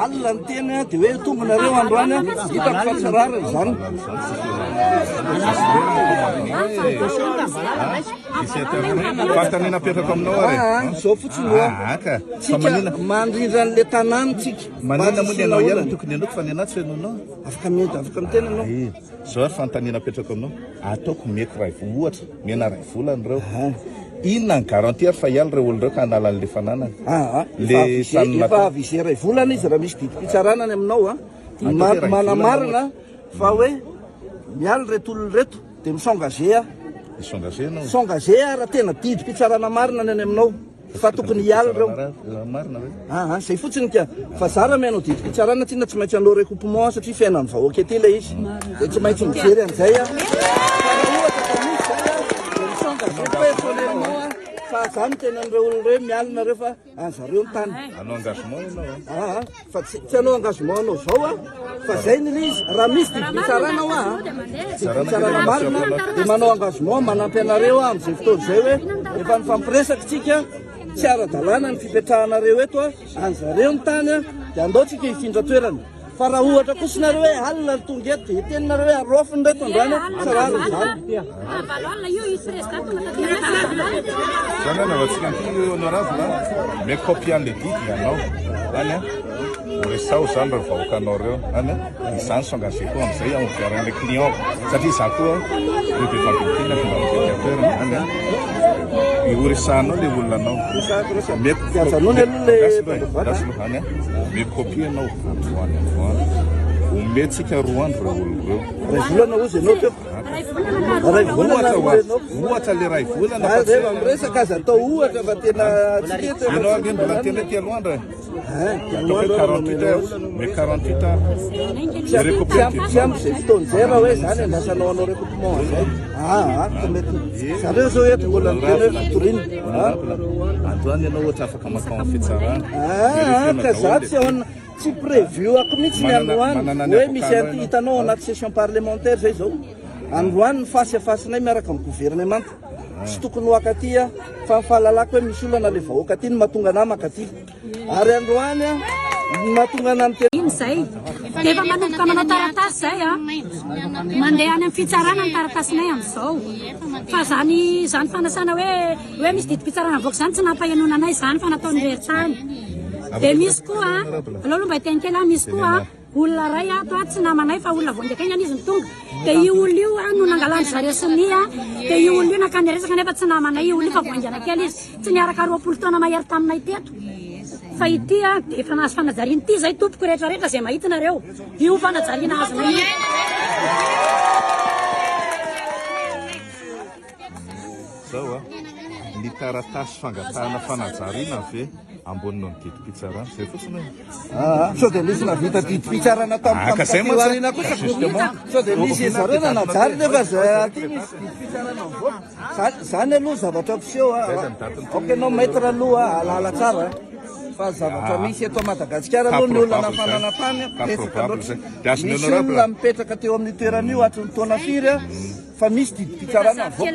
alina ny teny dia hoe tongonareo androany hitako fa tsy rariny zany. Fantanina apetraka aminao ary. Zao fotsiny ho tsika mandrindra an'le tanàna tsika. Manina moa ny anao ihany tokony andoko fa ny anaty fenonao. Afaka mety afaka miteny anao. Zao ary fantanina apetraka aminao. Ataoko meko ohatra mena ray volany reo. Inona ny garantie fa iala reo olona reo ka hanala an'le fananana. Efa avise ray volana izy raha misy didim-pitsaranany aminao manamarina fa hoe miala reto olona reto dia misengage misengage raha tena didim-pitsarana marina ny any aminao fa tokony hiala reo. Zay fotsiny ka fa zara menao didim-pitsarana tina tsy maintsy anao recoupement satria fiainan'ny vahoaka ety ilay izy dia tsy maintsy mijery an'izay fa zany tena an'ireo olona reo mialina reo fa anzareo ny tany. Anao engagement ianao fa tsy anao engagement anao zao fa zay ny izy raha misy didim-pitsarana didim-pitsarana marina dia manao engagement manampy anareo amin'izay fotoana izay hoe efa nifampiresaka tsika tsy ara-dalàna ny fipetrahanareo eto anzareo ny tany dia andaotsika hifindra toerana. Fa raha ohatra kosinareo hoe alina ny tonga eto dia teninareo hoe arofiny reto androany tsy rariny zany. Zany anaovantsika an'ity honorable mais copian'le didy ianao zany resao zany reo vahoakanao reo any izany s'engagé koa amin'izay ampiaran'le client satria za koa reo be fampiantena filaoteateur any ioresanao le olona anao any me copie anao androany ometsika roa andro reo olona reo. Ray volana ozy ianao teo. Ohatra le ray volana rehefa miresaka azy atao ohatra fa tena ianao aloha mbola tena ty alohandra atao 48 tsy am'izay fotoan'izay raha hoe zany andrasanao anao recoupement zay mety zareo zao eto mbola miteny hoe fitorina androany ianao ohatra afaka makao amin'ny fitsarana ka za tsy ahoana tsy prévu ako mihitsy ny androany hoe misy hitanao anaty session parlementaire zay zao androany ny fasinay miaraka amin'ny gouvernemanta tsy tokony ho akaty fa mifahalalako hoe misy olana le vahoaka ty ny mahatonga ana makaty ary androany mahatonga ana iny zay dia efa manomboka manao taratasy zay mandeha any amin'ny fitsarana ny taratasinay amin'izao fa zany fanasana hoe misy didim-pitsarana voaka zany tsy nampahenonanay zany fa nataony reritany. Dia misy koa aloha mba hiteny kely misy koa olona ray ato tsy namanay fa olona voanjaka iny izy nitonga dia io olona io no nangalany zareo siny dia io olona io nakany resaka nefa tsy namanay io olona io fa voanjana kely izy tsy niaraka 20 taona mahery taminay teto fa ity dia efa nahazo fanajariana ity zay tompoko rehetrarehetra zay mahitinareo io fanajariana azonay zao ny taratasy fangatahana fanajariana ve ambonina ny didim-pitsarana zay fotsiny sao dia misy navita didim-pitsarana tamin'nyarina kosa sao dia misy zareo nanajary nefa aty misy didim-pitsarana mivoaka zany aloha zavatra fiseho ok anao maître aloha alala tsara fa zavatra misy eto Madagasikara aloha ny olona nafanana tany misy olona mipetraka teo amin'ny toerana io atony taona firy fa misy didim-pitsarana mivoaka.